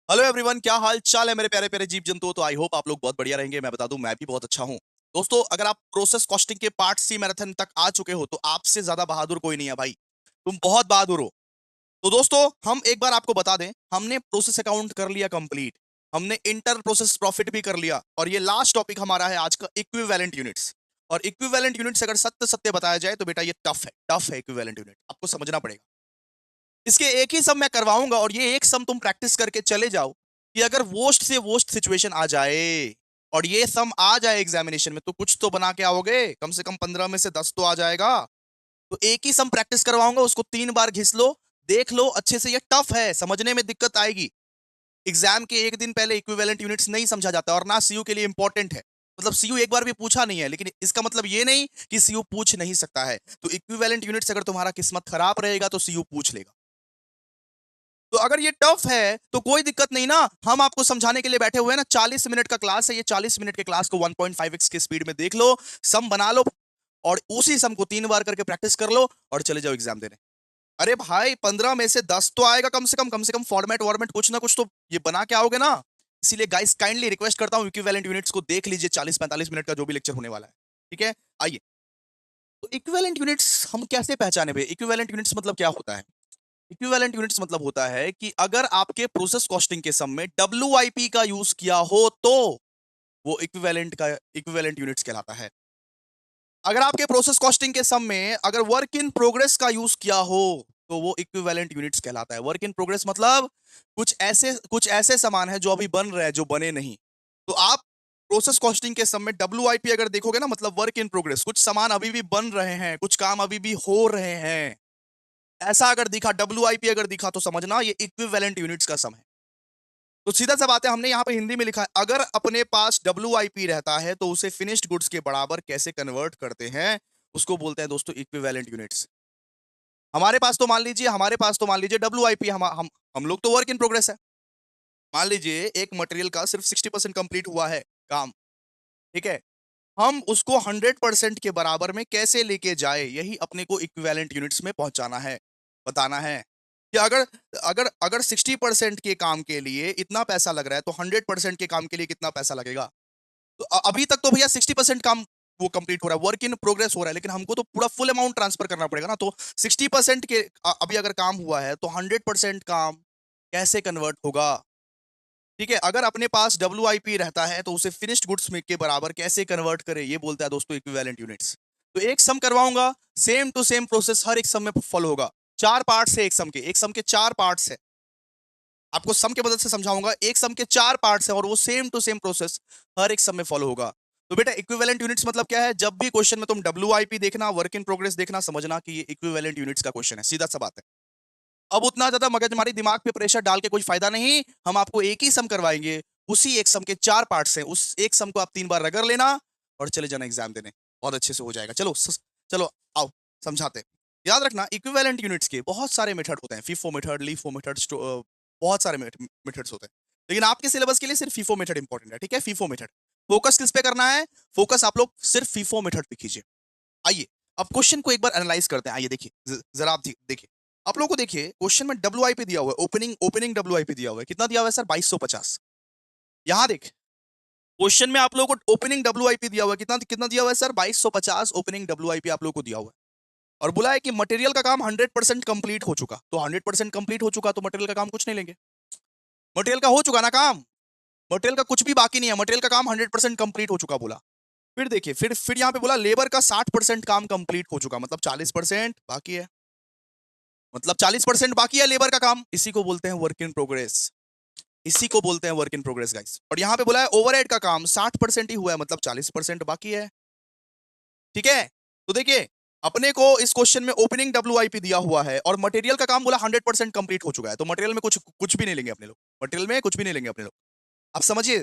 Hello everyone, क्या हाल चाल है मेरे प्यारे प्यारे जीव जंतुओं। तो आई होप आप लोग बहुत बढ़िया रहेंगे। मैं बता दूं, मैं भी बहुत अच्छा हूं। दोस्तों, अगर आप प्रोसेस कॉस्टिंग के पार्ट सी मैराथन तक आ चुके हो तो आपसे ज्यादा बहादुर कोई नहीं है भाई। तुम बहुत बहादुर हो। तो दोस्तों, हम एक बार आपको बता दें, हमने प्रोसेस अकाउंट कर लिया कंप्लीट। हमने इंटर प्रोसेस प्रॉफिट भी कर लिया, और ये लास्ट टॉपिक हमारा है आज का, इक्विवेलेंट यूनिट्स। और इक्विवेलेंट यूनिट्स अगर सत्य सत्य बताया जाए तो बेटा ये टफ है इक्विवेलेंट यूनिट, आपको समझना पड़ेगा। इसके एक ही सम मैं करवाऊंगा, और ये एक सम तुम प्रैक्टिस करके चले जाओ कि अगर वोस्ट से वोस्ट सिचुएशन आ जाए और ये सम आ जाए एग्जामिनेशन में, तो कुछ तो बना के आओगे। कम से कम 15 में से 10 तो आ जाएगा। तो एक ही सम प्रैक्टिस करवाऊंगा, उसको 3 बार घिस लो, देख लो अच्छे से। ये टफ है, समझने में दिक्कत आएगी। एग्जाम के एक दिन पहले इक्विवेलेंट यूनिट्स नहीं समझा जाता, और ना सीयू के लिए इंपॉर्टेंट है। मतलब सीयू एक बार भी पूछा नहीं है, लेकिन इसका मतलब ये नहीं कि सीयू पूछ नहीं सकता है। तो इक्विवेलेंट यूनिट्स अगर तुम्हारा किस्मत खराब रहेगा तो सीयू पूछ लेगा। तो अगर ये टफ है तो कोई दिक्कत नहीं ना, हम आपको समझाने के लिए बैठे हुए हैं ना। 40 मिनट का क्लास है ये, 40 मिनट के क्लास को 1.5x की स्पीड में देख लो, सम बना लो, और उसी सम को 3 बार करके प्रैक्टिस कर लो, और चले जाओ एग्जाम देने। अरे भाई, 15 में से 10 तो आएगा कम से कम। कम से कम फॉर्मेट वॉर्मेट कुछ ना कुछ तो ये बना के आओगे ना। इसीलिए गाइस, काइंडली रिक्वेस्ट करता हूं, इक्विवेलेंट यूनिट्स को देख लीजिए, 40-45 मिनट का जो भी लेक्चर होने वाला है। ठीक है, आइए। तो इक्विवेलेंट यूनिट्स हम कैसे पहचाने भाई? इक्विवेलेंट यूनिट्स मतलब क्या होता है? इक्विवेलेंट यूनिट्स मतलब होता है कि अगर आपके प्रोसेस कॉस्टिंग के सम में डब्ल्यूआईपी का यूज किया हो तो वो इक्विवेलेंट यूनिट्स कहलाता है। अगर आपके प्रोसेस कॉस्टिंग के सम में अगर वर्क इन प्रोग्रेस का यूज किया हो तो वो इक्विवेलेंट यूनिट्स कहलाता है। वर्क इन प्रोग्रेस मतलब कुछ ऐसे सामान है जो अभी बन रहे हैं, जो बने नहीं। तो आप प्रोसेस कॉस्टिंग के सम में डब्ल्यूआईपी अगर देखोगे ना, मतलब वर्क इन प्रोग्रेस, कुछ सामान अभी भी बन रहे हैं, कुछ काम अभी भी हो रहे हैं, ऐसा अगर दिखा, डब्ल्यूआईपी अगर दिखा, तो समझना ये इक्विवेलेंट यूनिट्स का सम है। तो सीधा सा बात है, हमने यहां पे हिंदी में लिखा है, अगर अपने पास डब्ल्यूआईपी रहता है तो उसे फिनिश्ड गुड्स के बराबर कैसे कन्वर्ट करते हैं, उसको बोलते हैं दोस्तों इक्विवेलेंट यूनिट्स। हमारे पास तो मान लीजिए डब्ल्यूआईपी, हम लोग तो वर्क इन प्रोग्रेस है। मान लीजिए एक मटेरियल का सिर्फ 60% कंप्लीट हुआ है काम। ठीक है, हम उसको 100% के बराबर में कैसे लेके जाए, यही अपने को इक्विवेलेंट यूनिट्स में पहुंचाना है, बताना है कि अगर अगर अगर 60% के काम के लिए इतना पैसा लग रहा है तो 100% के काम के लिए कितना पैसा लगेगा। तो अभी तक तो भैया 60% काम वो कंप्लीट हो रहा है, वर्क इन प्रोग्रेस हो रहा है, लेकिन हमको तो पूरा फुल अमाउंट ट्रांसफर करना पड़ेगा ना। तो 60% के अभी अगर काम हुआ है तो 100% काम कैसे कन्वर्ट होगा। ठीक है, अगर अपने पास डब्ल्यूआईपी रहता है तो उसे फिनिश्ड गुड्स में के बराबर कैसे कन्वर्ट करे, ये बोलता है दोस्तों इक्विवेलेंट यूनिट्स। तो एक सम करवाऊंगा, सेम टू सेम प्रोसेस हर एक सम में फॉलो होगा। 4 पार्ट्स है एक सम के 4 पार्ट्स है। आपको सम के मदद से समझाऊंगा, एक सम के 4 पार्ट्स है और वो सेम टू सेम प्रोसेस हर एक सम में फॉलो होगा। तो बेटा, इक्विवेलेंट यूनिट्स मतलब क्या है? जब भी क्वेश्चन में तुम डब्ल्यूआईपी देखना, वर्क इन प्रोग्रेस देखना, समझना कि ये इक्विवेलेंट यूनिट्स का क्वेश्चन है, सीधा सा बात है। अब उतना ज्यादा मगजमारी, दिमाग पे प्रेशर डाल के कोई फायदा नहीं। हम आपको एक ही सम करवाएंगे, उसी एक सम के 4 पार्ट्स हैं, उस एक सम को आप 3 बार रगड़ लेना और चले जाना एग्जाम देने। बहुत अच्छे से हो जाएगा। चलो आओ समझाते हैं। याद रखना, इक्विवेलेंट यूनिट्स के बहुत सारे मेथड होते हैं, फीफो मेथड, लीफो मेथड, बहुत सारे मेथड्स होते हैं। लेकिन आपके सिलेबस के लिए सिर्फ फीफो मेथड इंपॉर्टेंट है। ठीक है, फीफो मेथड। फोकस किस पे करना है? फोकस आप लोग सिर्फ फीफो मेथड पे कीजिए। आइए, अब क्वेश्चन को एक बार एनालाइज करते हैं। आइए देखिए, जरा आप देखिए। आप लोगों को देखिए, क्वेश्चन में डब्ल्यूआईपी दिया हुआ है, ओपनिंग ओपनिंग डब्ल्यूआईपी दिया हुआ है। कितना दिया हुआ है सर? 2250। यहां देख, क्वेश्चन में आप लोगों को ओपनिंग डब्ल्यूआईपी दिया हुआ है। कितना कितना दिया हुआ है सर? 2250 ओपनिंग डब्ल्यूआईपी आप लोगों को दिया हुआ है। और बोला है कि मटेरियल का काम 100% कंप्लीट हो चुका। तो 100% कंप्लीट हो चुका तो मटेरियल का काम कुछ नहीं लेंगे। मटेरियल का हो चुका ना काम, मटेरियल का कुछ भी बाकी नहीं है, मटेरियल का काम 100% कंप्लीट हो चुका बोला। फिर देखिए, फिर यहां पे बोला लेबर का 60% काम कंप्लीट हो चुका, मतलब 40% बाकी है। मतलब 40% बाकी है लेबर का काम, इसी को बोलते हैं वर्क इन प्रोग्रेस। इसी को बोलते हैं वर्क इन प्रोग्रेस गाइस। और यहां पे बोला है ओवरहेड का काम 60% ही हुआ है, मतलब 40% बाकी है। ठीक है, तो देखिए, अपने को इस क्वेश्चन में ओपनिंग डब्ल्यूआईपी दिया हुआ है और मटेरियल का काम बोला 100% कंप्लीट हो चुका है। तो मटेरियल में कुछ कुछ भी नहीं लेंगे अपने लोग, मटेरियल में कुछ भी नहीं लेंगे अपने लोग। आप समझिए।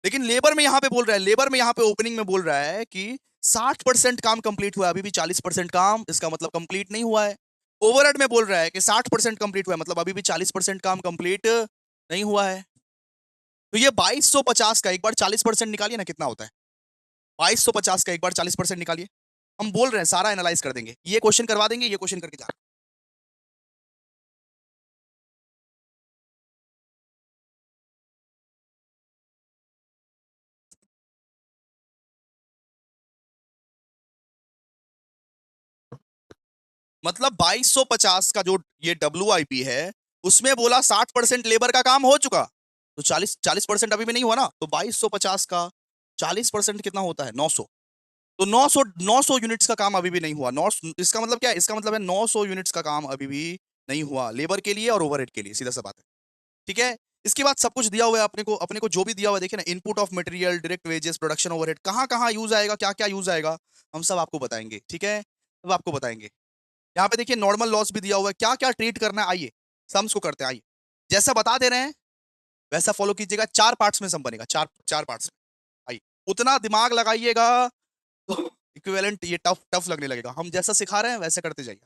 लेकिन लेबर में यहां पे बोल रहा है, लेबर में यहां पे ओपनिंग में बोल रहा है कि 60% काम कंप्लीट हुआ है, अभी भी 40% काम, इसका मतलब कंप्लीट नहीं हुआ है। ओवरहेड में बोल रहा है कि 60% कंप्लीट हुआ है, मतलब अभी भी 40% काम कंप्लीट नहीं हुआ है। तो ये 2250 का एक बार 40% निकालिए ना, कितना होता है? 2250 का एक बार 40% निकालिए। हम बोल रहे हैं सारा एनालाइज कर देंगे, ये क्वेश्चन करवा देंगे, ये क्वेश्चन करके जा मतलब 2250 का जो ये WIP है उसमें बोला 60% लेबर का काम हो चुका, तो 40% अभी भी नहीं हुआ ना, तो 2250 का 40% कितना होता है 900, तो 900 यूनिट्स का काम अभी भी नहीं हुआ। 9 इसका मतलब क्या है, इसका मतलब है 900 यूनिट्स का काम अभी भी नहीं हुआ लेबर के लिए और ओवरहेड के लिए, सीधा सा बात है। ठीक है, इसके बाद सब कुछ दिया हुआ है अपने को जो भी दिया हुआ है, देखिए ना, input of material, direct wages, production overhead, कहाँ कहाँ यूज आएगा, क्या क्या यूज आएगा, हम सब आपको बताएंगे। ठीक है, सब आपको बताएंगे। यहाँ पे देखिए नॉर्मल लॉस भी दिया हुआ है, क्या क्या ट्रीट करना है, आइए सम्स को करते हैं, आइए जैसा बता दे रहे हैं वैसा फॉलो कीजिएगा। 4 पार्ट्स में सम बनेगा, चार चार पार्ट्स में। आइए, उतना दिमाग लगाइएगा तो इक्विवेलेंट ये टफ टफ लगने लगेगा, हम जैसा सिखा रहे हैं वैसे करते जाइए।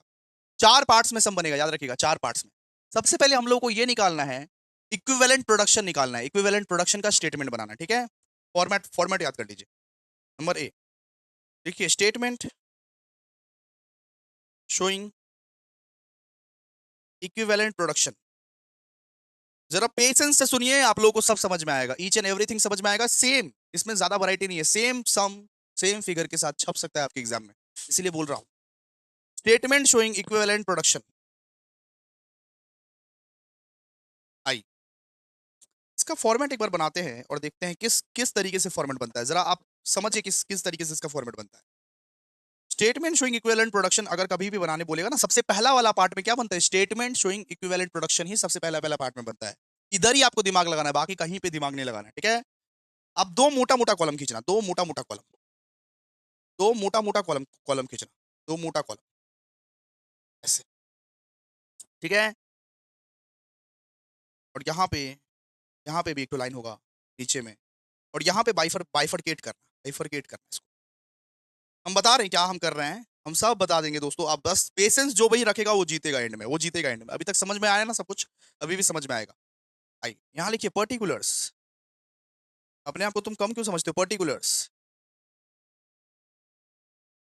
4 पार्ट्स में सम बनेगा, याद रखिएगा 4 पार्ट्स में। सबसे पहले हम लोग को ये निकालना है, इक्विवेलेंट प्रोडक्शन निकालना है, इक्विवेलेंट प्रोडक्शन का स्टेटमेंट बनाना है। ठीक है, फॉर्मेट फॉर्मेट याद कर लीजिए। नंबर ए, देखिए स्टेटमेंट शोइंग इक्विवेलेंट प्रोडक्शन। जरा पेशेंस से सुनिए, आप लोगों को सब समझ में आएगा, ईच एंड एवरीथिंग समझ में आएगा। सेम, इसमें ज्यादा वैरायटी नहीं है, सेम सम सेम फिगर के साथ छप सकता है आपके एग्जाम में, इसीलिए बोल रहा हूं। स्टेटमेंट शोइंग इक्विवेलेंट प्रोडक्शन, आई, इसका फॉर्मेट एक बार बनाते हैं और देखते हैं किस किस तरीके से फॉर्मेट बनता है। जरा आप समझिए किस किस तरीके से इसका फॉर्मेट बनता है। स्टेटमेंट शोइंग इक्विवेलेंट प्रोडक्शन अगर कभी भी बनाने बोलेगा ना, सबसे पहला वाला पार्ट में क्या बनता है, स्टेटमेंट शोइंग इक्विवेलेंट प्रोडक्शन ही सबसे पहला पहला पार्ट में बनता है। इधर ही आपको दिमाग लगाना है, बाकी कहीं पे दिमाग नहीं लगाना है। ठीक है, अब दो मोटा मोटा कॉलम खींचना, दो मोटा मोटा कॉलम, दो मोटा मोटा कॉलम कॉलम खींचना, दो मोटा कॉलम ऐसे। ठीक है, और यहाँ पे भी एक तो लाइन होगा नीचे में, और यहाँ पे बाइफरकेट करना, बाइफरकेट करना इसको। हम बता रहे हैं क्या हम कर रहे हैं, हम सब बता देंगे दोस्तों, आप बस पेशेंस जो भी रखेगा वो जीतेगा एंड में, वो जीतेगा एंड में। अभी तक समझ में आया ना सब कुछ, अभी भी समझ में आएगा। आइए यहाँ लिखिए पर्टिकुलर्स, अपने आप को तुम कम क्यों समझते हो, पर्टिकुलर्स,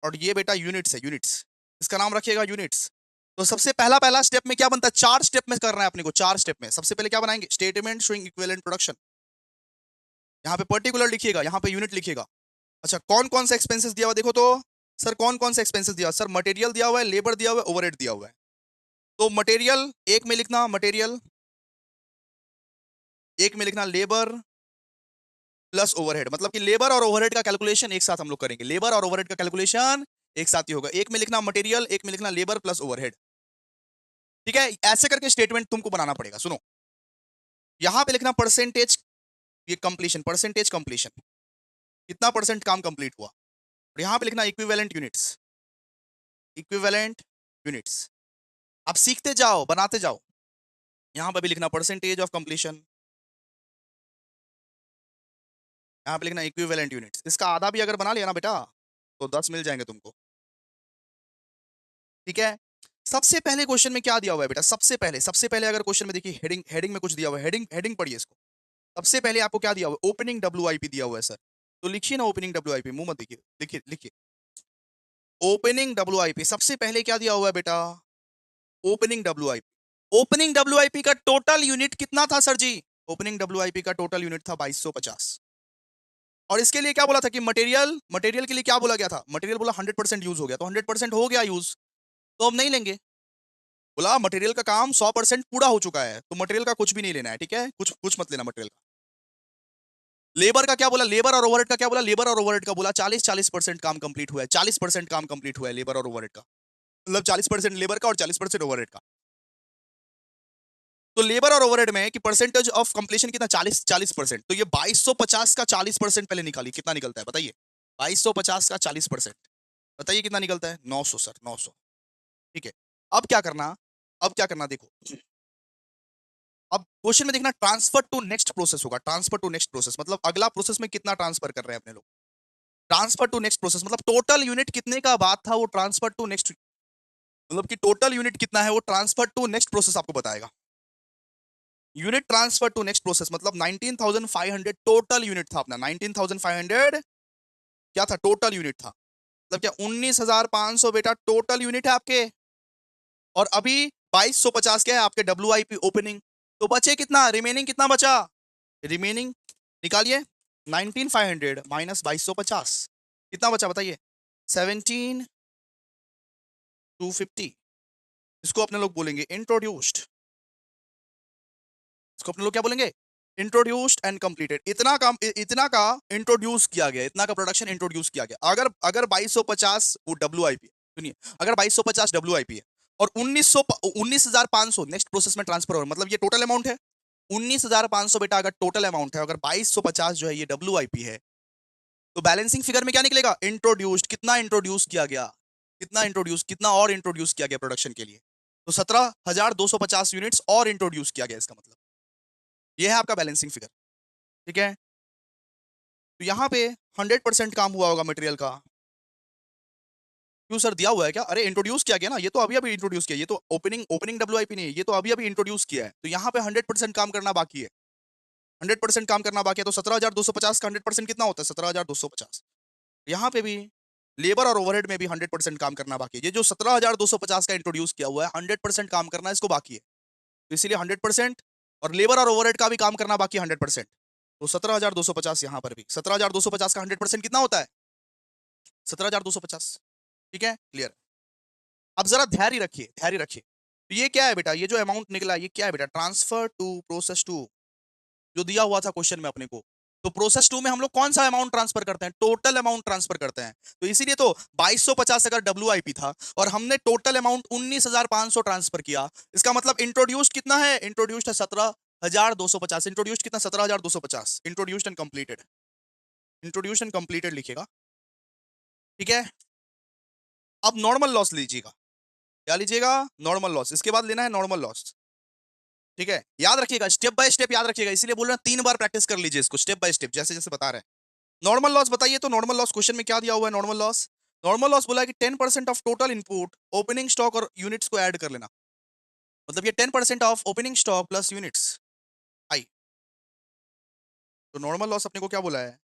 और ये बेटा यूनिट्स है, यूनिट्स, इसका नाम रखिएगा यूनिट्स। तो सबसे पहला पहला स्टेप में क्या बनता है, 4 स्टेप में करना है अपने को, 4 स्टेप में। सबसे पहले क्या बनाएंगे, स्टेटमेंट शोइंग इक्विवेलेंट प्रोडक्शन, यहाँ पे पर्टिकुलर लिखिएगा, यहाँ पे यूनिट लिखिएगा। अच्छा, कौन कौन सा एक्सपेंसेस दिया हुआ देखो तो, सर कौन कौन सा एक्सपेंसेस दिया हुआ, सर मटेरियल दिया हुआ है, लेबर दिया हुआ है, ओवरहेड दिया हुआ है। तो मटेरियल एक में लिखना, मटेरियल एक में लिखना, लेबर प्लस ओवरहेड, मतलब कि लेबर और ओवरहेड का कैलकुलेशन एक साथ हम लोग करेंगे, लेबर और ओवरहेड का कैलकुलेशन एक साथ ही होगा। एक में लिखना मटेरियल, एक में लिखना लेबर प्लस ओवरहेड। ठीक है, ऐसे करके स्टेटमेंट तुमको बनाना पड़ेगा। सुनो, यहां पे लिखना परसेंटेज, ये कंप्लीशन, परसेंटेज कंप्लीशन, कितना परसेंट काम कंप्लीट हुआ। और यहां पे लिखना इक्विवेलेंट यूनिट्स, इक्विवेलेंट यूनिट्स। आप सीखते जाओ, बनाते जाओ। यहां पे भी लिखना परसेंटेज ऑफ कंप्लीशन, यहां पे लिखना इक्विवेलेंट यूनिट्स। इसका आधा भी अगर बना लिया ना बेटा तो 10 मिल जाएंगे तुमको। ठीक है, सबसे पहले क्वेश्चन में क्या दिया हुआ है बेटा, सबसे पहले अगर क्वेश्चन में देखिए हेडिंग, हेडिंग में कुछ दिया हुआ है, हेडिंग हेडिंग पढ़िए इसको। सबसे पहले आपको क्या दिया हुआ है, ओपनिंग WIP दिया हुआ है सर, तो लिखिए ना ओपनिंग WIP, मुंह मत देखिए, लिखिए लिखिए ओपनिंग WIP। सबसे पहले क्या दिया हुआ है बेटा, ओपनिंग WIP। ओपनिंग WIP का टोटल यूनिट कितना था सर जी, ओपनिंग WIP का टोटल यूनिट था 2250। और इसके लिए क्या बोला था कि मटेरियल, मटेरियल के लिए क्या बोला गया था, मटेरियल बोला 100% यूज हो गया, तो 100% हो गया यूज, तो अब नहीं लेंगे। बोला मटेरियल का काम 100% पूरा हो चुका है, तो मटेरियल का कुछ भी नहीं लेना है। ठीक है, कुछ कुछ मत लेना मटेरियल का। लेबर का क्या बोला, लेबर और ओवरहेड का क्या बोला, लेबर और ओवरहेड का बोला 40% काम कंप्लीट हुआ है, 40% काम कंप्लीट हुआ है लेबर और ओवरहेड का, मतलब 40% लेबर का और 40% ओवरहेड का। तो लेबर और ओवरहेड में कि परसेंटेज ऑफ कंप्लीशन कितना, 40%। तो ये 2250 का 40% पहले निकालिए, कितना निकलता है बताइए, 2250 का 40%, बताइए कितना निकलता है, 900 सर, 900। ठीक है, अब क्या करना, अब क्या करना देखो, अब क्वेश्चन में देखना ट्रांसफर टू नेक्स्ट प्रोसेस होगा, ट्रांसफर टू नेक्स्ट प्रोसेस मतलब अगला प्रोसेस में कितना ट्रांसफर कर रहे हैं अपने लोग। ट्रांसफर टू नेक्स्ट प्रोसेस मतलब टोटल यूनिट कितने का बात था, वो ट्रांसफर टू नेक्स्ट, मतलब कि टोटल यूनिट कितना है वो ट्रांसफर टू नेक्स्ट प्रोसेस आपको बताएगा। Unit transfer to next process मतलब 19,500 टोटल यूनिट था अपना, 19,500 क्या था, टोटल यूनिट था, मतलब क्या 19,500 बेटा टोटल यूनिट है आपके, और अभी 2250 क्या है आपके WIP ओपनिंग, तो बचे कितना, रिमेनिंग कितना बचा, रिमेनिंग निकालिए, 19,500 माइनस 2250 कितना बचा बताइए, 17,250। इसको अपने लोग बोलेंगे इंट्रोड्यूस्ड, इसको अपने लोग क्या बोलेंगे, इंट्रोड्यूस्ड एंड कंप्लीटेड। इतना का इंट्रोड्यूस किया गया, इतना का प्रोडक्शन इंट्रोड्यूस किया गया। अगर अगर 2250 वो डब्ल्यूआईपी, सुनिए, अगर 2250 डब्ल्यूआईपी है और 19,500 नेक्स्ट प्रोसेस में ट्रांसफर हो, मतलब ये टोटल अमाउंट है 19,500 बेटा। अगर टोटल अमाउंट है, अगर 2250 जो है ये डब्ल्यूआईपी है, तो बैलेंसिंग फिगर में क्या निकलेगा, इंट्रोड्यूस्ड, कितना इंट्रोड्यूस किया गया, कितना और इंट्रोड्यूस किया गया प्रोडक्शन के लिए, तो 17,250 यूनिट्स और इंट्रोड्यूस किया गया, इसका मतलब ये है आपका बैलेंसिंग फिगर। ठीक है, तो यहाँ पे 100% काम हुआ होगा मटेरियल का। क्यों सर, दिया हुआ है क्या? अरे इंट्रोड्यूस किया गया ना, ये तो अभी अभी इंट्रोड्यूस किया, ये तो ओपनिंग ओपनिंग डब्ल्यूआईपी नहीं है, ये तो अभी अभी इंट्रोड्यूस किया है। तो यहाँ पे 100% काम करना बाकी है, 100% काम करना बाकी है। तो 17,250 का 100% कितना होता है, 17,250। यहाँ पे भी लेबर और ओवरहेड में भी 100% काम करना बाकी है। ये जो 17,250 का इंट्रोड्यूस किया हुआ है, 100% काम करना इसको बाकी है, तो इसीलिए 100%, और लेबर और ओवरहेड का भी काम करना बाकी है 100%। तो 17,250 यहाँ पर भी 17,250 का 100% कितना होता है, 17,250। ठीक है, क्लियर। अब जरा धैर्य रखिए, धैर्य रखिए। तो ये क्या है बेटा, ये जो अमाउंट निकला ये क्या है बेटा, ट्रांसफर टू प्रोसेस टू, जो दिया हुआ था क्वेश्चन में अपने को। तो प्रोसेस टू में हम लोग कौन सा अमाउंट ट्रांसफर करते हैं, टोटल अमाउंट ट्रांसफर करते हैं। तो इसीलिए तो 2250 अगर डब्ल्यूआईपी था और हमने टोटल अमाउंट 19,500 ट्रांसफर किया, इसका मतलब इंट्रोड्यूस्ड कितना है, इंट्रोड्यूस्ड है 17,250। इंट्रोड्यूस्ड कितना, 17,250। Introduced and completed, introduced and completed लिखिएगा। ठीक है, अब नॉर्मल लॉस लीजिएगा। क्या लीजिएगा, नॉर्मल लॉस। इसके बाद लेना है नॉर्मल लॉस। ठीक है, याद रखिएगा, स्टेप बाय स्टेप याद रखिएगा, इसीलिए बोल रहे हैं 3 बार प्रैक्टिस कर लीजिए इसको, स्टेप बाय स्टेप जैसे जैसे बता रहे हैं। नॉर्मल लॉस बताइए, तो नॉर्मल लॉस क्वेश्चन में क्या दिया हुआ है, नॉर्मल लॉस, नॉर्मल लॉस बोला है कि 10% off total input, opening stock और यूनिट्स को ऐड कर लेना। मतलब ये 10% off opening stock plus units आई। तो नॉर्मल लॉस अपने को क्या बोला है,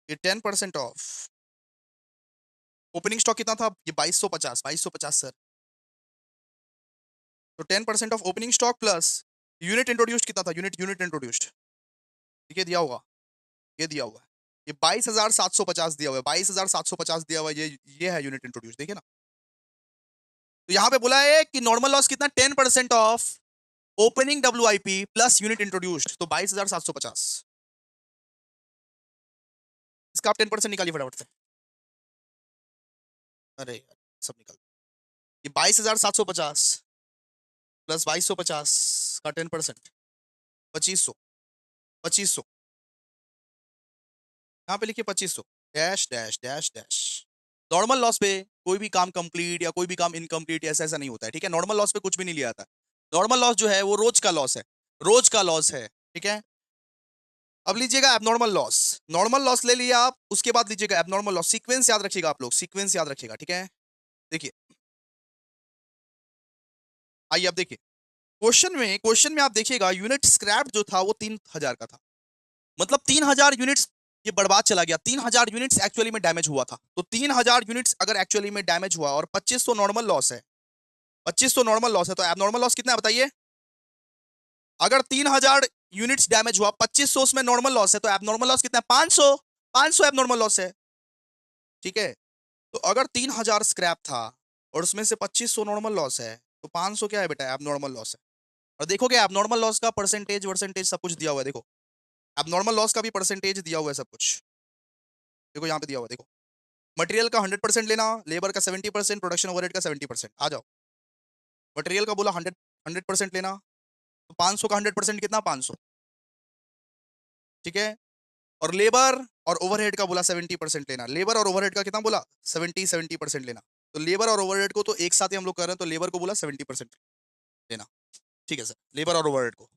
ये 10% ऑफ ओपनिंग स्टॉक कितना था, ये 2250, 2250 सर। तो 10% off opening stock plus unit introduced कितना था, यूनिट यूनिट इंट्रोड्यूस्ड, ठीक है, दिया होगा, ये दिया हुआ है, ये 22,750 दिया हुआ है, 22,750 दिया हुआ है, ये है यूनिट इंट्रोड्यूस, देखिए ना। तो यहां पे बोला है कि नॉर्मल लॉस कितना, 10% off opening WIP plus unit introduced, तो 22,750। इसका आप 10% निकालिए फटाफट से। अरे यार, सब निकाल, ये 22,750 प्लस 2250 का 10%, 2500, 2500, यहाँ पे लिखिए 2500, dash dash dash dash. Normal loss पे कोई भी काम कंप्लीट या कोई भी काम इनकम्प्लीट ऐसा ऐसा नहीं होता है। ठीक है, नॉर्मल लॉस पे कुछ भी नहीं लिया जाता। नॉर्मल लॉस जो है वो रोज का लॉस है, रोज का लॉस है। ठीक है, अब लीजिएगा एबनॉर्मल लॉस। नॉर्मल लॉस ले लिया आप, उसके बाद लीजिएगा एबनॉर्मल लॉस। सीक्वेंस याद रखिएगा आप लोग, सीक्वेंस याद रखिएगा। ठीक है, देखिए, आइए अब देखिए, क्वेश्चन में आप देखिएगा यूनिट स्क्रैप जो था वो 3,000 का था, मतलब 3,000 यूनिट्स ये बर्बाद चला गया। 3,000 यूनिट्स एक्चुअली में डैमेज हुआ था। तो 3,000 यूनिट्स अगर एक्चुअली में डैमेज हुआ और 2500 नॉर्मल लॉस है, 2500 नॉर्मल लॉस है, तो एबनॉर्मल लॉस कितना है बताइए। अगर 3,000 यूनिट्स डैमेज हुआ, 2500 उसमें नॉर्मल लॉस है, तो एबनॉर्मल लॉस कितना है, 500, 500 एबनॉर्मल लॉस है। ठीक है, तो अगर 3,000 स्क्रैप था और उसमें से 2500 नॉर्मल लॉस है, तो 500 क्या है बेटा, एबनॉर्मल लॉस है। और देखोगे एबनॉर्मल लॉस का परसेंटेज वर्सेंटेज सब कुछ दिया हुआ है, देखो एबनॉर्मल लॉस का भी परसेंटेज दिया हुआ है सब कुछ, देखो यहाँ पे दिया हुआ है, देखो मटेरियल का 100% लेना, लेबर का 70%, प्रोडक्शन ओवरहेड का 70%। आ जाओ, मटेरियल का बोला 100% लेना, तो 500 का 100% कितना, 500। ठीक है, और लेबर और ओवरहेड का बोला 70% लेना, लेबर और ओवरहेड का कितना बोला, 70% लेना। तो लेबर और ओवरहेड को तो एक साथ ही हम लोग कर रहे हैं, तो लेबर को बोला 70% लेना। ठीक है सर, लेबर और ओवरहेड को,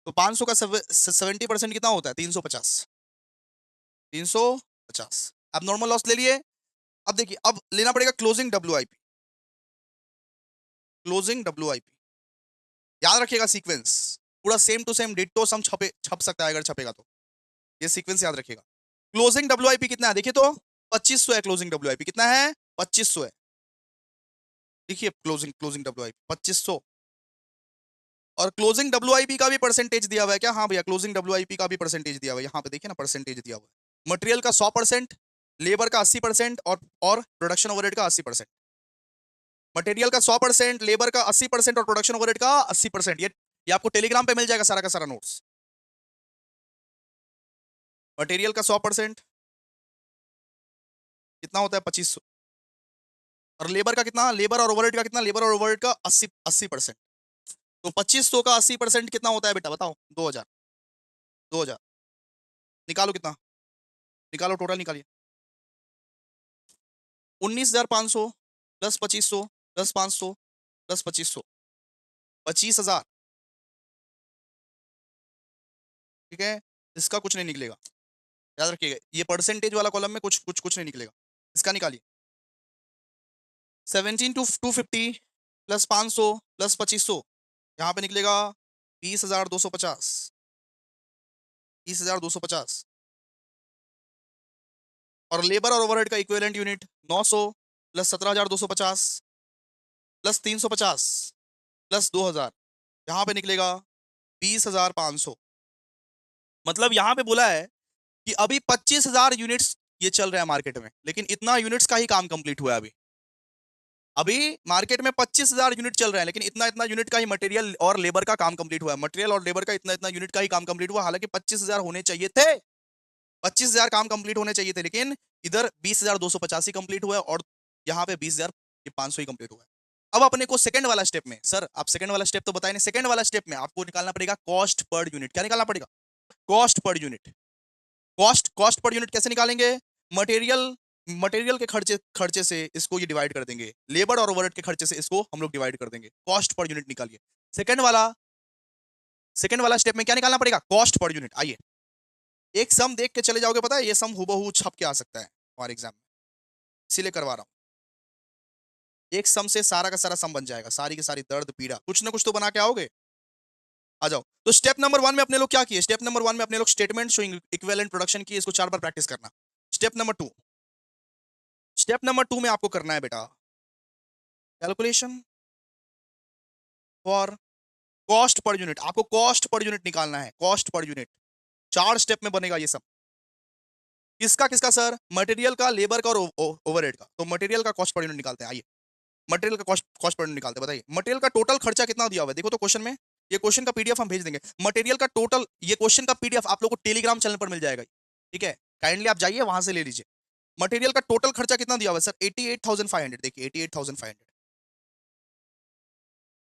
तो 500 का 70% कितना होता है, 350, 350। अब नॉर्मल लॉस ले लिए। अब देखिए, अब लेना पड़ेगा क्लोजिंग डब्ल्यूआईपी, क्लोजिंग डब्ल्यूआईपी। याद रखिएगा सीक्वेंस पूरा सेम टू सेम डिट्टो सम छप सकता है अगर छपेगा तो, ये सीक्वेंस याद रखिएगा। क्लोजिंग डब्ल्यूआईपी कितना है देखिए तो, 2500 है क्लोजिंग डब्ल्यूआईपी, कितना है, 2500 है। देखिए क्लोजिंग क्लोजिंग डब्ल्यूआईपी 2500, और क्लोजिंग डब्ल्यूआईपी का भी परसेंटेज दिया हुआ है क्या, हाँ भैया क्लोजिंग डब्ल्यूआईपी का भी परसेंटेज दिया हुआ है, यहाँ पे देखिए ना परसेंटेज दिया हुआ है। मटेरियल का 100%, लेबर का 80% और प्रोडक्शन ओवरहेड का 80%। मटेरियल का 100%, लेबर का 80% और प्रोडक्शन ओवरहेड का 80%। ये आपको टेलीग्राम पे मिल जाएगा सारा का सारा नोट्स। मटेरियल का 100% कितना होता है 2500, और लेबर का कितना, लेबर और ओवरहेड का कितना, लेबर और ओवरहेड का 80%। तो 2500 का 80% कितना होता है बेटा बताओ? 2000। 2000 निकालो कितना, निकालो टोटल निकालिए। 19,500 प्लस 2500 प्लस 500 प्लस 2500, 25,000। ठीक है, इसका कुछ नहीं निकलेगा, याद रखिएगा। ये परसेंटेज वाला कॉलम में कुछ कुछ कुछ नहीं निकलेगा। इसका निकालिए। 17 टू 250 प्लस 500 प्लस 2500, यहाँ पे निकलेगा 20,250। 20,250। और लेबर और ओवरहेड का equivalent unit 900 plus 17,250 plus 350 plus 2,000, यहाँ पे निकलेगा 20,500। मतलब यहाँ पे बोला है कि अभी 25,000 यूनिट्स ये चल रहा है मार्केट में, लेकिन इतना यूनिट्स का ही काम कंप्लीट हुआ है अभी। अभी मार्केट में 25,000 यूनिट चल रहे हैं, लेकिन इतना इतना यूनिट का ही मटेरियल और लेबर का काम कंप्लीट हुआ है। मटेरियल और लेबर का इतना इतना यूनिट का ही काम कंप्लीट हुआ, हालांकि 25,000 होने चाहिए थे। 25,000 काम कंप्लीट होने चाहिए थे, लेकिन इधर 20,250 ही कंप्लीट हुआ है, और यहाँ पे 20,500 ही कंप्लीट हुआ है। अब अपने को सेकंड वाला स्टेप में, सर आप सेकंड वाला स्टेप तो बताए नहीं, सेकंड वाला स्टेप में आपको निकालना पड़ेगा कॉस्ट पर यूनिट। क्या निकालना पड़ेगा? Cost per unit. Cost cost per unit कैसे निकालेंगे? मटेरियल मटेरियल के खर्चे खर्चे से इसको ये डिवाइड कर देंगे, लेबर और ओवरहेड के खर्चे से इसको हम लोग डिवाइड कर देंगे। कॉस्ट पर यूनिट निकालिए। सेकंड वाला स्टेप में क्या निकालना पड़ेगा? Cost per unit. आइए एक सम देख के चले जाओगे, पता है ये सम हुबहू छप के आ सकता है हमारे एग्जाम में, इसीलिए करवा रहा हूं। एक सम से सारा का सारा सम बन जाएगा, सारी की सारी दर्द पीड़ा कुछ ना कुछ तो बना के आओगे। आ जाओ। तो स्टेप नंबर 1 में अपने लोग क्या किए? स्टेप नंबर 1 में अपने लोग स्टेटमेंट शोइंग इक्विवेलेंट प्रोडक्शन की, इसको 4 बार प्रैक्टिस करना। स्टेप नंबर 2, स्टेप नंबर 2 में आपको करना है बेटा calculation for cost per unit. आपको कॉस्ट पर यूनिट निकालना है, कॉस्ट पर यूनिट। 4 स्टेप में बनेगा ये सब। किसका किसका सर? मटेरियल का, लेबर का और ओवरहेड का। तो मटेरियल का कॉस्ट पर यूनिट निकालते हैं। आइए मटेरियल का कॉस्ट कॉस्ट पर यूनिट निकालते हैं। बताइए मटेरियल का टोटल खर्चा कितना दिया हुआ है, देखो तो क्वेश्चन में। ये क्वेश्चन का पीडीएफ हम भेज देंगे। मटेरियल का टोटल, ये क्वेश्चन का पीडीएफ आप लोग को टेलीग्राम चैनल पर मिल जाएगा। ठीक है, काइंडली आप जाइए वहां से ले लीजिए। मटेरियल का टोटल खर्चा कितना दिया हुआ है सर? 88,500। देखिए 88,500,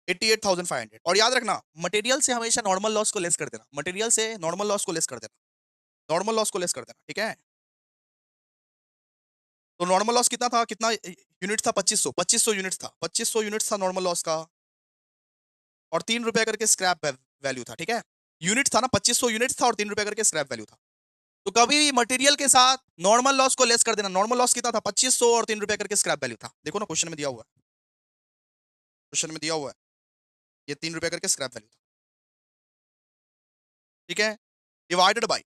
88,500। और याद रखना मटेरियल से हमेशा नॉर्मल लॉस को लेस कर देना, मटेरियल से नॉर्मल लॉस को लेस कर देना, नॉर्मल लॉस को लेस कर देना। ठीक है, तो नॉर्मल लॉस कितना था, कितना यूनिट था? 2500। 2500 यूनिट्स था, 2500 यूनिट्स था नॉर्मल लॉस का, और 3 रुपए करके स्क्रैप वैल्यू था। ठीक है, यूनिट था ना, 2500 यूनिट्स था और 3 रुपए करके स्क्रैप वैल्यू था। तो कभी भी मटेरियल के साथ नॉर्मल लॉस को लेस कर देना। नॉर्मल लॉस कितना था? 2500 और 3 रुपए करके स्क्रैप वैल्यू था। देखो ना क्वेश्चन में दिया हुआ है, क्वेश्चन में दिया हुआ है ये 3 रुपए करके स्क्रैप वैल्यू था। ठीक है, डिवाइडेड बाई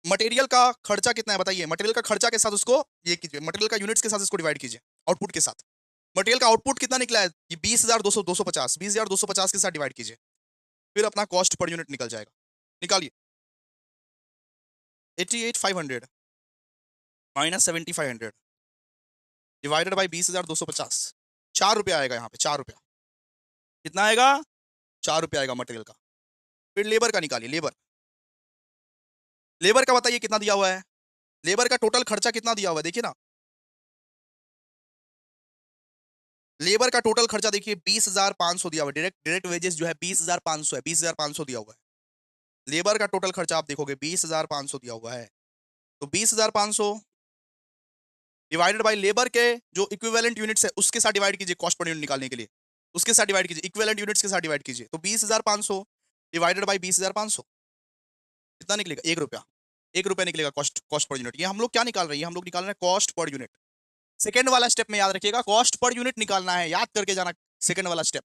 मटेरियल का खर्चा कितना है बताइए। मटेरियल का खर्चा के साथ उसको ये कीजिए, मटेरियल का यूनिट्स के साथ इसको डिवाइड कीजिए, आउटपुट के साथ। मटेरियल का आउटपुट कितना निकला है? ये 20,250, 20,250 के साथ डिवाइड कीजिए, फिर अपना कॉस्ट पर यूनिट निकल जाएगा। निकालिए। 88,500 माइनस 7,500 डिवाइडेड बाई 20,250, 4 रुपया आएगा यहाँ पे, 4 रुपया। कितना आएगा? 4 रुपया आएगा मटेरियल का। फिर लेबर का निकालिए, लेबर, लेबर का बताइए कितना दिया हुआ है? लेबर का टोटल खर्चा कितना दिया हुआ है देखिए ना। लेबर का टोटल खर्चा देखिए 20,500 दिया हुआ है। डायरेक्ट डायरेक्ट वेजेस जो है 20,500 है, 20,500 दिया हुआ है। लेबर का टोटल खर्चा आप देखोगे 20,500 दिया हुआ है। तो 20,500 डिवाइडेड बाय लेबर के जो इक्विवेलेंट यूनिट्स है उसके साथ डिवाइड कीजिए, कॉस्ट पर यूनिट निकालने के लिए उसके साथ डिवाइड कीजिए, इक्विवेलेंट यूनिट्स के साथ डिवाइड कीजिए। तो 20,500 डिवाइडेड बाय 20,500 कितना निकलेगा? 1 रुपया। 1 रुपया निकलेगा कॉस्ट कॉस्ट पर यूनिट। ये हम लोग क्या निकाल रहे हैं? हम लोग निकाल रहे हैं कॉस्ट पर यूनिट। सेकंड वाला स्टेप में याद रखिएगा कॉस्ट पर यूनिट निकालना है, याद करके जाना सेकंड वाला स्टेप।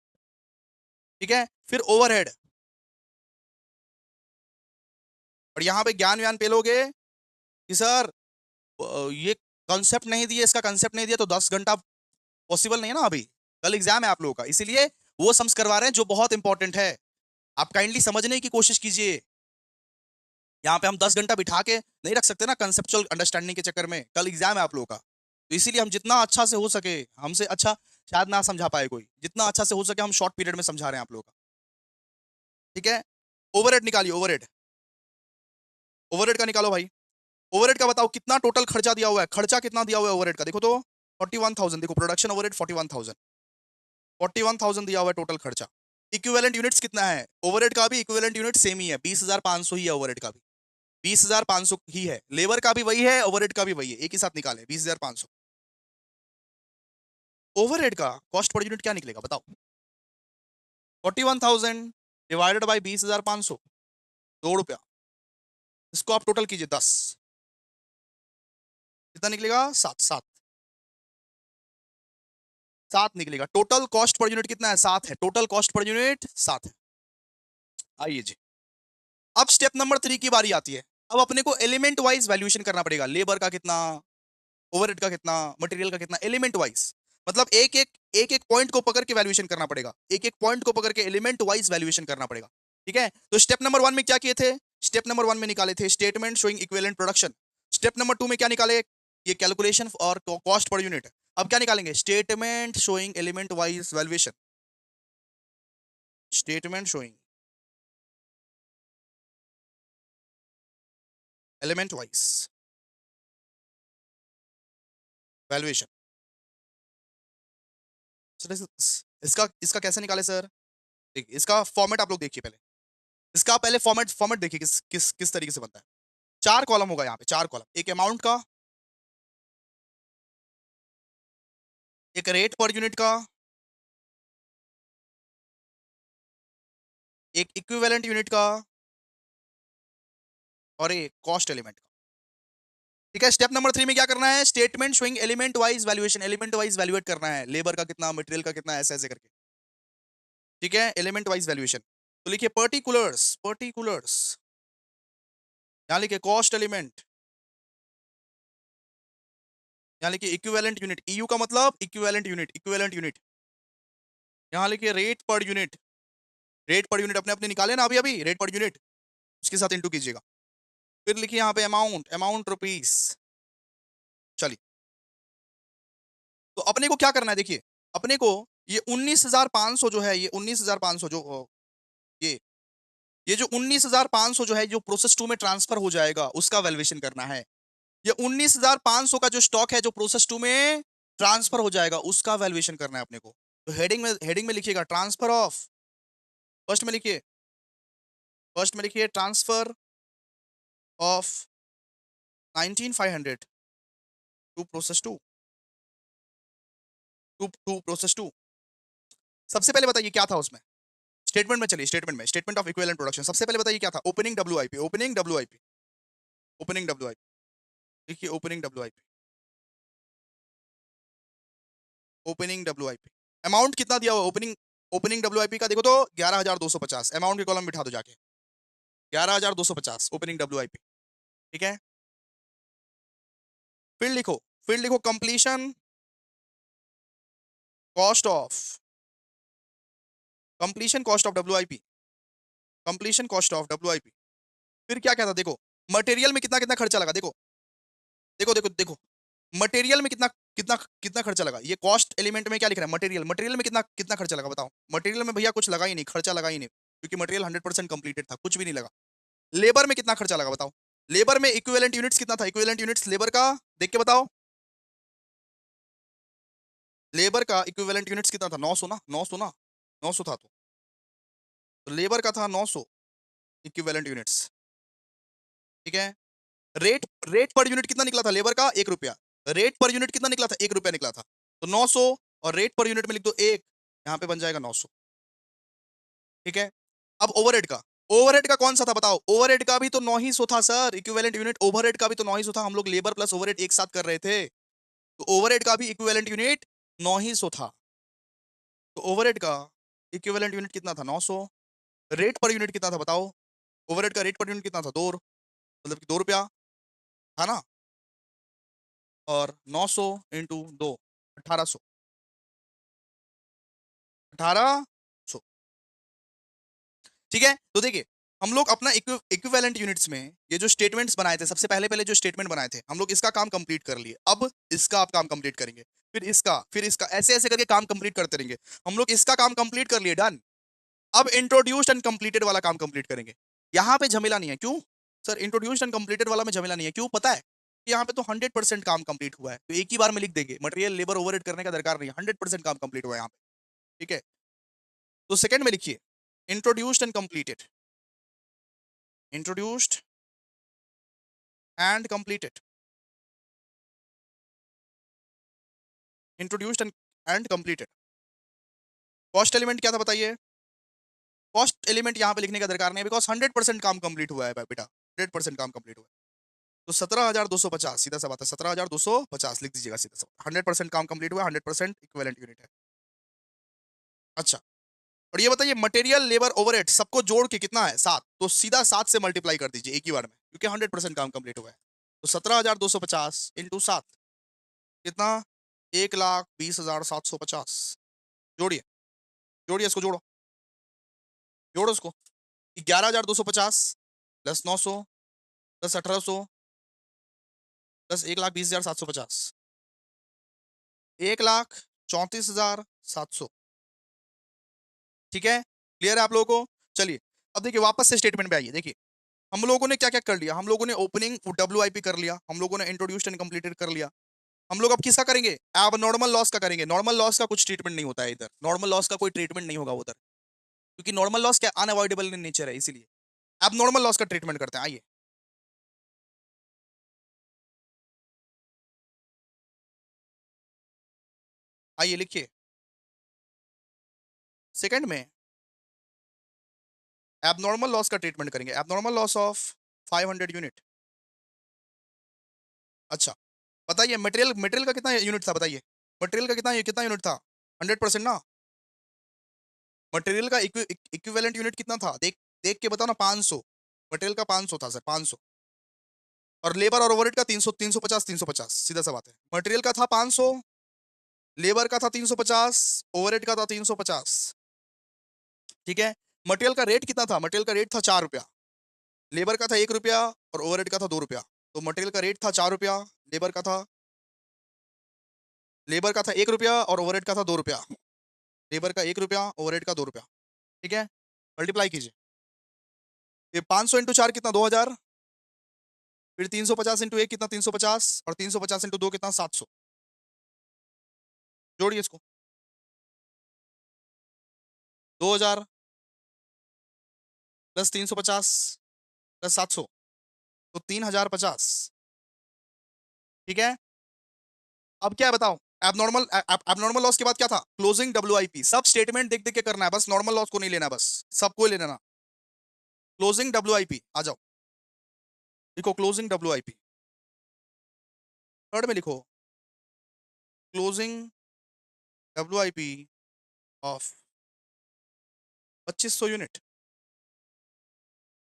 ठीक है, फिर ओवरहेड। और यहां पे ज्ञान व्यान पेलोगे कि सर ये कॉन्सेप्ट नहीं दिए, इसका कॉन्सेप्ट नहीं दिया, तो 10 घंटा पॉसिबल नहीं है ना। अभी कल एग्जाम है आप लोगों का, इसीलिए वो सम्स करवा रहे हैं जो बहुत इंपॉर्टेंट है। आप काइंडली समझने की कोशिश कीजिए। यहाँ पे हम 10 घंटा बिठा के नहीं रख सकते ना कंसेप्चुअल अंडरस्टैंडिंग के चक्कर में। कल एग्जाम है आप लोगों का। तो इसीलिए हम जितना अच्छा से हो सके, हमसे अच्छा शायद ना समझा पाए कोई, जितना अच्छा से हो सके हम शॉर्ट पीरियड में समझा रहे हैं आप लोगों का। ठीक है, ओवरहेड निकालिए, ओवरहेड, ओवरहेड का निकालो भाई। ओवरहेड का बताओ कितना टोटल खर्चा दिया हुआ है, खर्चा कितना दिया हुआ है ओवरहेड का, देखो तो 41,000, देखो प्रोडक्शन ओवरहेड 41,000, 41,000 दिया हुआ है टोटल खर्चा। इक्विवेलेंट यूनिट्स कितना है ओवरहेड का भी, इक्विवेलेंट यूनिट सेम ही है, 20,500 ही है ओवरहेड का भी, 20,500 ही है, लेबर का भी वही है, ओवरहेड का भी वही है, एक ही साथ निकाले 20,500। ओवरहेड का कॉस्ट पर यूनिट क्या निकलेगा बताओ, 41,000 डिवाइडेड बाई 20,500, 2 रुपया, इसको आप टोटल कीजिए 10, कितना निकलेगा, 7, 7, 7 निकलेगा। टोटल कॉस्ट पर यूनिट कितना है, 7 है, टोटल कॉस्ट पर यूनिट 7 है। आइए जी, अब स्टेप नंबर 3 की बारी आती है। अब अपने को एलिमेंट वाइज वैल्यूएशन करना पड़ेगा, लेबर का कितना, ओवरहेड का कितना, मटेरियल का कितना, एलिमेंट वाइज, मतलब एक एक पॉइंट को पकड़ के वैल्यूएशन करना पड़ेगा, एक एक पॉइंट को पकड़ के एलिमेंट वाइज वैल्यूएशन करना पड़ेगा। ठीक है, तो स्टेप नंबर 1 में क्या किए थे, स्टेप नंबर 1 में निकाले थे statement showing equivalent production, step number 2 में क्या निकाले, ये कैलकुलेशन और कॉस्ट पर यूनिट। अब क्या निकालेंगे, statement showing element wise valuation, statement showing element wise valuation. इसका इसका कैसे निकाले सर, देखिए इसका फॉर्मेट आप लोग देखिए पहले, इसका पहले फॉर्मेट फॉर्मेट देखिए किस किस किस तरीके से बनता है। 4 कॉलम होगा यहाँ पे, 4 कॉलम, एक अमाउंट का, एक रेट पर यूनिट का, एक इक्विवेलेंट यूनिट का, और एक कॉस्ट एलिमेंट का। ठीक है, स्टेप नंबर 3 में क्या करना है, statement showing element wise valuation, element wise valuate करना है, लेबर का कितना, मटेरियल का कितना, ऐसे ऐसे करके। ठीक है, एलिमेंट वाइज वैल्यूएशन, तो लिखिए पर्टिकुलर्स, पर्टिकुलर्स, यहाँ लिखिए कॉस्ट एलिमेंट, यहाँ लिखिए इक्विवेलेंट यूनिट, ईयू का मतलब इक्विवेलेंट यूनिट, इक्विवेलेंट यूनिट, यहाँ लिखिए rate per unit, rate per unit अपने अपने निकाले ना अभी अभी, रेट पर यूनिट, उसके साथ इंटू कीजिएगा। फिर लिखिए यहाँ पे अमाउंट, अमाउंट रुपीस। चलिए, तो अपने को क्या करना है, देखिए अपने को ये 19,500 जो है, ये 19,500 जो ये ये जो 19,500 जो है, जो प्रोसेस 2 में ट्रांसफर हो जाएगा उसका वैल्यूएशन करना है। ये 19,500 का जो स्टॉक है जो प्रोसेस 2 में ट्रांसफर हो जाएगा उसका वैल्यूएशन करना है अपने को। तो हेडिंग में लिखिएगा ट्रांसफर ऑफ, फर्स्ट में लिखिए, फर्स्ट में लिखिए transfer of 19,500 to process 2, to process 2। सबसे पहले बताइए क्या था उसमें, स्टेटमेंट में चलिए, स्टेटमेंट में, स्टेटमेंट ऑफ इक्विवेलेंट प्रोडक्शन, सबसे पहले बताइए क्या था, opening WIP, opening WIP, opening WIP, देखिए opening WIP, opening WIP, amount कितना दिया हुआ ओपनिंग, ओपनिंग डब्ल्यूआईपी का देखो तो 11,250, अमाउंट के कॉलम बिठा दो जाके, 11,250 ओपनिंग डब्ल्यूआईपी। ठीक है, फिर लिखो, फिर लिखो completion cost of, completion cost of WIP, completion cost of WIP. फिर क्या क्या था देखो, मटेरियल में कितना कितना खर्चा लगा, देखो देखो देखो देखो, मटेरियल में कितना कितना कितना खर्चा लगा, ये कॉस्ट एलिमेंट में क्या लिख रहा है, मटेरियल, मटेरियल में कितना कितना खर्चा लगा बताओ, मटेरियल में भैया कुछ लगा ही नहीं, खर्चा लगा ही नहीं, क्योंकि मटेरियल 100% कंप्लीटेड था, कुछ भी नहीं लगा। लेबर में कितना खर्चा लगा बताओ, लेबर में इक्विवेलेंट यूनिट्स कितना था, इक्विवेलेंट यूनिट्स लेबर का देख के बताओ, लेबर का इक्विवेलेंट यूनिट्स कितना था, 900 ना, 900 ना, 900 था, तो लेबर का था 900 इक्विवेलेंट यूनिट्स। ठीक है, रेट, रेट पर यूनिट कितना निकला था लेबर का, 1 रुपया, रेट पर यूनिट कितना निकला था, 1 रुपया निकला था, तो 900 और रेट पर यूनिट में लिख दो 1, यहाँ पे बन जाएगा 900। ठीक है, अब ओवरहेड का, ओवरहेड का कौन सा था बताओ, ओवरहेड का भी तो 900 था सर, इक्विवेलेंट यूनिट ओवरहेड का भी तो 900 था, हम लोग लेबर प्लस ओवरहेड एक साथ कर रहे थे, तो ओवरहेड का भी इक्विवेलेंट यूनिट 900 था, तो ओवरहेड का इक्विवेलेंट यूनिट कितना था, 900, रेट पर यूनिट कितना था बताओ, ओवरहेड का रेट पर यूनिट कितना था, 2, मतलब कि 2 रुपया था ना, और 900 इंटू 2, 1800, 1800। ठीक है, तो देखिए हम लोग अपना इक्विवेलेंट यूनिट्स में ये जो स्टेटमेंट्स बनाए थे, सबसे पहले पहले जो स्टेटमेंट बनाए थे हम लोग, इसका काम कंप्लीट कर लिए। अब इसका आप काम कंप्लीट करेंगे, फिर इसका, ऐसे ऐसे करके काम कंप्लीट करते रहेंगे। हम लोग इसका काम कंप्लीट कर लिए, डन। अब इंट्रोड्यूस्ड एंड कंप्लीटेड वाला काम कंप्लीट करेंगे। यहाँ पे झमेला नहीं है, क्यों सर? इंट्रोड्यूस्ड एंड कंप्लीटेड वाला में झमेला नहीं है, क्यों पता है? कि यहाँ पे तो 100% काम कंप्लीट हुआ है, तो एक ही बार में लिख देंगे, मटेरियल लेबर ओवरहेड करने का दरकार नहीं है, 100% काम कंप्लीट हुआ है यहाँ पे, ठीक है। तो सेकंड में लिखिए introduced and completed, introduced and completed, introduced and completed. Cost element क्या था बताइए? कॉस्ट एलिमेंट यहाँ पे लिखने का दरकार नहीं है, बिकॉज 100% काम कंप्लीट हुआ है बेटा, 100% काम कंप्लीट हुआ है। तो 17,250 सीधा सा बात है, 17,250 लिख दीजिएगा सीधा सा। 100% काम कंप्लीट हुआ, 100% इक्विवेलेंट यूनिट है। अच्छा, और ये बताइए मटेरियल लेबर ओवरहेड सबको जोड़ के कितना है? 7। तो सीधा 7 से मल्टीप्लाई कर दीजिए एक ही बार में, क्योंकि 100% काम कंप्लीट हुआ है। तो 17,250 इंटू 7 कितना? 1,20,750। जोड़िए, जोड़िए इसको, जोड़ो, जोड़ो इसको। 11,250 प्लस 900 प्लस 1,800 प्लस 1,20,750, 1,34,700। ठीक है, क्लियर है आप लोगों को? चलिए अब देखिए, वापस से स्टेटमेंट पे आइए। देखिए हम लोगों ने क्या क्या कर लिया, हम लोगों ने ओपनिंग WIP कर लिया, हम लोगों ने इंट्रोड्यूस्ड एंड कंप्लीटेड कर लिया। हम लोग अब किसका करेंगे? अब नॉर्मल लॉस का करेंगे। नॉर्मल लॉस का कुछ ट्रीटमेंट नहीं होता है इधर, नॉर्मल लॉस का कोई ट्रीटमेंट नहीं होगा उधर, क्योंकि नॉर्मल लॉस क्या अनअवॉइडेबल इन नेचर है, इसीलिए अब नॉर्मल लॉस का ट्रीटमेंट करते हैं। आइए, आइए लिखिए सेकंड में एबनॉर्मल लॉस का ट्रीटमेंट करेंगे। Abnormal loss of 500 unit. अच्छा, बताइए मटेरियल, मटेरियल का कितना यूनिट था बताइए? मटेरियल का कितना यूनिट था? 100% ना? मटेरियल का इक्विवेलेंट यूनिट कितना था? देख देख के बताओ ना। 500। मटेरियल का 500 था सर, 500। और लेबर और ओवरहेड का 300, 350, 350, सीधा सा बात है। मटेरियल का था 500, लेबर का था 350, ओवरहेड का था 350। ठीक है, मटेरियल का रेट कितना था? मटेरियल का रेट था 4 रुपया, लेबर का था 1 रुपया और ओवरहेड का था 2 रुपया। तो मटेरियल का रेट था 4 रुपया, लेबर का था लेबर का था 1 रुपया और ओवरहेड का था 2 रुपया। लेबर का 1 रुपया, ओवरहेड का 2 रुपया। ठीक है, मल्टीप्लाई कीजिए। ये 500 इंटू 4 कितना? 2,000। फिर 350 इंटू 1 कितना? 350। और 350 इंटू 2 कितना? 700। जोड़िए इसको। 2,000 प्लस 350 प्लस 700, तो 3,050। ठीक है, अब क्या है बताओ? एबनॉर्मल एबनॉर्मल लॉस के बाद क्या था? Closing WIP। सब स्टेटमेंट देख देख के करना है, बस नॉर्मल लॉस को नहीं लेना, बस सबको ही लेना। क्लोजिंग WIP आ जाओ, लिखो क्लोजिंग WIP। थर्ड में लिखो क्लोजिंग WIP ऑफ 2500 यूनिट।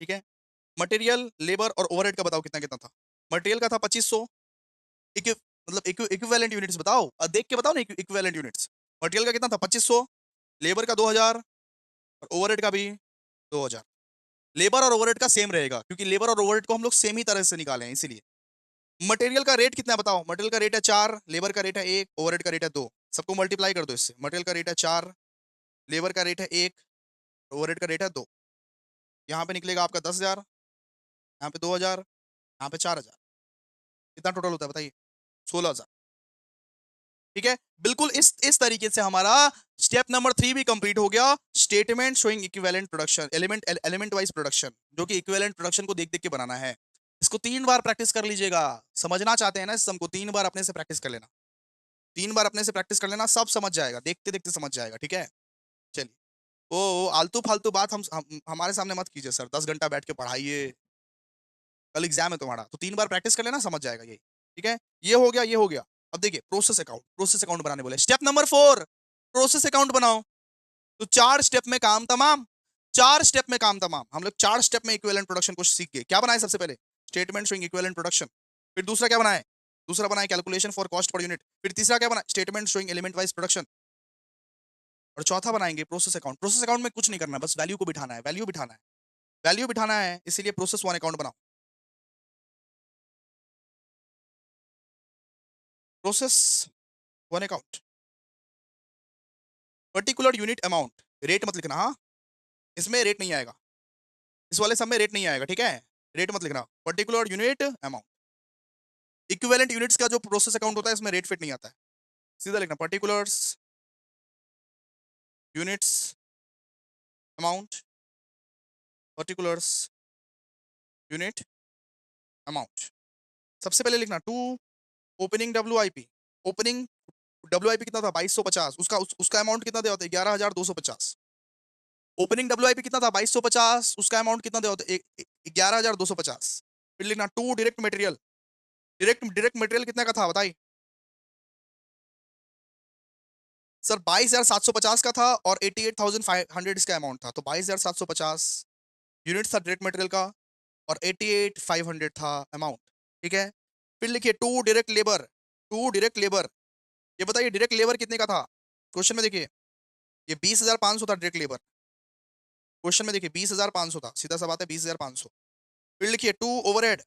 ठीक है, मटेरियल लेबर और ओवरहेड का बताओ कितना कितना था? मटेरियल का था 2500, मतलब इक्विवेलेंट यूनिट्स बताओ, देख के बताओ ना इक्विवेलेंट यूनिट्स। मटेरियल का कितना था? 2500, लेबर का 2,000 और ओवरहेड का भी 2,000। लेबर और ओवरहेड का सेम रहेगा, क्योंकि लेबर और ओवरहेड को हम लोग सेम ही तरह से निकाले हैं, इसीलिए। मटेरियल का रेट कितना है बताओ? मटेरियल का रेट है 4, लेबर का रेट है 1, ओवरहेड का रेट है 2। सबको मल्टीप्लाई कर दो इससे। मटेरियल का रेट है 4, लेबर का रेट है 1, ओवरहेड का रेट है 2। यहाँ पे निकलेगा आपका 10,000, यहाँ पे 2,000, यहाँ पे 4,000। कितना टोटल होता है बताइए? 16,000। ठीक है, बिल्कुल इस तरीके से हमारा स्टेप नंबर 3 भी कंप्लीट हो गया। Statement showing equivalent production, element wise production, जो कि इक्विवेलेंट प्रोडक्शन को देख देख के बनाना है। इसको 3 बार प्रैक्टिस कर लीजिएगा। समझना चाहते हैं ना इस सम को? 3 बार अपने से प्रैक्टिस कर लेना, 3 बार अपने से प्रैक्टिस कर लेना, सब समझ जाएगा, देखते देखते समझ जाएगा। ठीक है, चलिए। ओ आलतू फालतू बात हमारे सामने मत कीजिए सर, 10 घंटा बैठ के पढ़ाइए, कल एग्जाम है तुम्हारा, तो 3 बार प्रैक्टिस कर लेना, समझ जाएगा ये। ठीक है, ये हो गया, ये हो गया। अब देखिए प्रोसेस अकाउंट, प्रोसेस अकाउंट बनाने बोले। स्टेप नंबर 4, प्रोसेस अकाउंट बनाओ। तो 4 स्टेप में काम तमाम, 4 स्टेप में काम तमाम। हम लोग 4 स्टेप में इक्विवेलेंट प्रोडक्शन को सीख गए। क्या बनाए सबसे पहले? Statement showing equivalent production. फिर दूसरा क्या बनाए? दूसरा बनाए calculation for cost per unit. फिर तीसरा क्या बनाए? Statement showing element wise production. और चौथा बनाएंगे प्रोसेस अकाउंट। प्रोसेस अकाउंट में कुछ नहीं करना, बस वैल्यू को बिठाना है, वैल्यू बिठाना है, वैल्यू बिठाना है, इसीलिए प्रोसेस वन अकाउंट बनाओ। Process one account, particular unit amount, rate मत लिखना, हाँ इसमें रेट नहीं आएगा, इस वाले सब में रेट नहीं आएगा, ठीक है, रेट मत लिखना, particular unit amount. Equivalent units का जो प्रोसेस अकाउंट होता है इसमें रेट फिट नहीं आता है, सीधा लिखना particulars units amount, particulars unit amount. सबसे पहले लिखना to opening WIP, opening WIP कितना था 2250, उसका अमाउंट कितना दे होता है 11250। ओपनिंग डब्ल्यूआईपी कितना था 2250, उसका अमाउंट कितना दे होता है 11250। फिर लिखना to direct material, direct material कितने का था बताइए सर, 22750 का था और 88,500 इसका अमाउंट था, तो 22750 यूनिट था डायरेक्ट मटेरियल का और 88,500 था अमाउंट, ठीक है। फिर लिखिए to direct labour, to direct labour, ये बताइए डायरेक्ट लेबर कितने का था, क्वेश्चन में देखिए ये 20,500 था डायरेक्ट लेबर, क्वेश्चन में देखिए 20,500 था, सीधा सा बात है 20,500। फिर लिखिए टू ओवरहेड,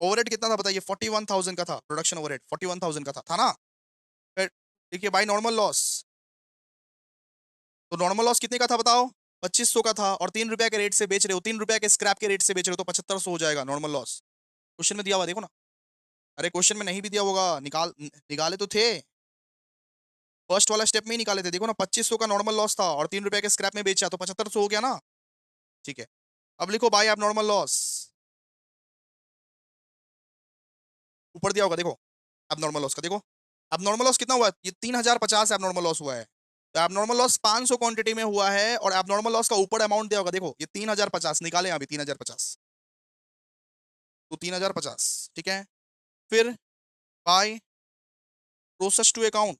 ओवरहेड कितना था बताइए 41,000 का था, प्रोडक्शन ओवरहेड 41,000 का था ना। फिर देखिए बाय नॉर्मल लॉस, तो नॉर्मल लॉस कितने का था बताओ 2500 का था, और 3 रुपए के रेट से बेच रहे हो, 3 रुपए के स्क्रैप के रेट से बेच रहे हो, तो 7500 हो जाएगा नॉर्मल लॉस। क्वेश्चन में दिया हुआ देखो ना, अरे क्वेश्चन में नहीं भी दिया होगा, निकाले तो थे, फर्स्ट वाला स्टेप में ही निकाले थे, देखो ना 2500 का नॉर्मल लॉस था और 3 रुपए के स्क्रैप में बेचा, तो 7500 हो गया ना, ठीक है। अब लिखो बाय आप नॉर्मल लॉस, ऊपर दिया होगा देखो, अब नॉर्मल लॉस का देखो, अब नॉर्मल लॉस कितना हुआ है, ये 3050 अब नॉर्मल लॉस हुआ है, तो अब नॉर्मल लॉस 500 क्वांटिटी में हुआ है, और अब नॉर्मल लॉस का ऊपर अमाउंट दिया होगा देखो, ये 3050 निकाले अभी 3050, तो 3050, ठीक है। फिर बाय प्रोसेस टू अकाउंट,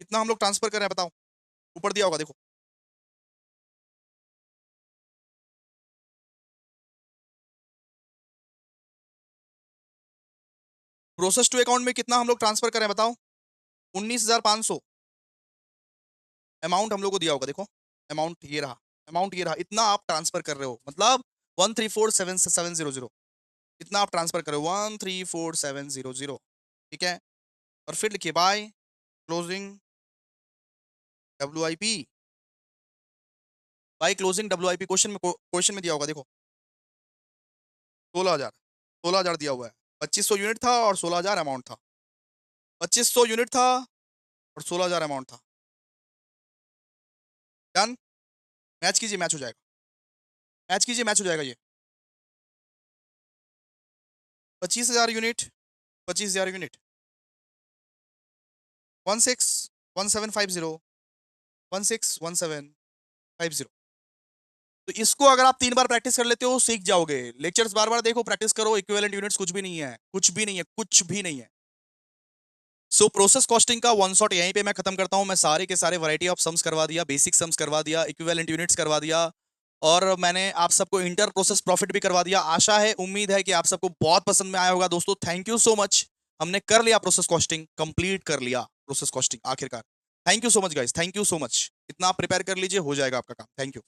कितना हम लोग ट्रांसफर कर रहे हैं बताओ, ऊपर दिया होगा देखो, प्रोसेस टू अकाउंट में कितना हम लोग ट्रांसफर कर रहे हैं बताओ 19,500, अमाउंट हम लोग को दिया होगा देखो, अमाउंट ये रहा, अमाउंट ये रहा, इतना आप ट्रांसफर कर रहे हो, मतलब 134,700, इतना आप ट्रांसफर कर रहे हो 134,700, ठीक है। और फिर लिखिए by closing WIP, by closing WIP, question में दिया होगा देखो 16,000, 16,000 दिया हुआ है, 2500 यूनिट था और 16,000 अमाउंट था, 2500 यूनिट था और 16,000 अमाउंट था, डन। मैच कीजिए, मैच हो जाएगा, मैच कीजिए, मैच हो जाएगा ये, 25,000 यूनिट, 25,000 यूनिट, 161750, 161750। तो इसको अगर आप 3 बार प्रैक्टिस कर लेते हो सीख जाओगे, लेक्चर्स बार बार देखो, प्रैक्टिस करो, इक्विवेलेंट यूनिट्स कुछ भी नहीं है, कुछ भी नहीं है, कुछ भी नहीं है। सो प्रोसेस कॉस्टिंग का वन शॉट यहीं पे मैं खत्म करता हूं, मैं सारे के सारे वैरायटी ऑफ सम्स करवा दिया, बेसिक सम्स करवा दिया, इक्विवेलेंट यूनिट्स करवा दिया, और मैंने आप सबको इंटर प्रोसेस प्रॉफिट भी करवा दिया। आशा है, उम्मीद है कि आप सबको बहुत पसंद में आया होगा दोस्तों, थैंक यू सो मच, हमने कर लिया प्रोसेस कॉस्टिंग, कंप्लीट कर लिया प्रोसेस कॉस्टिंग आखिरकार। Thank you so much guys, thank you so much, इतना आप प्रिपेयर कर लीजिए, हो जाएगा आपका काम, थैंक यू।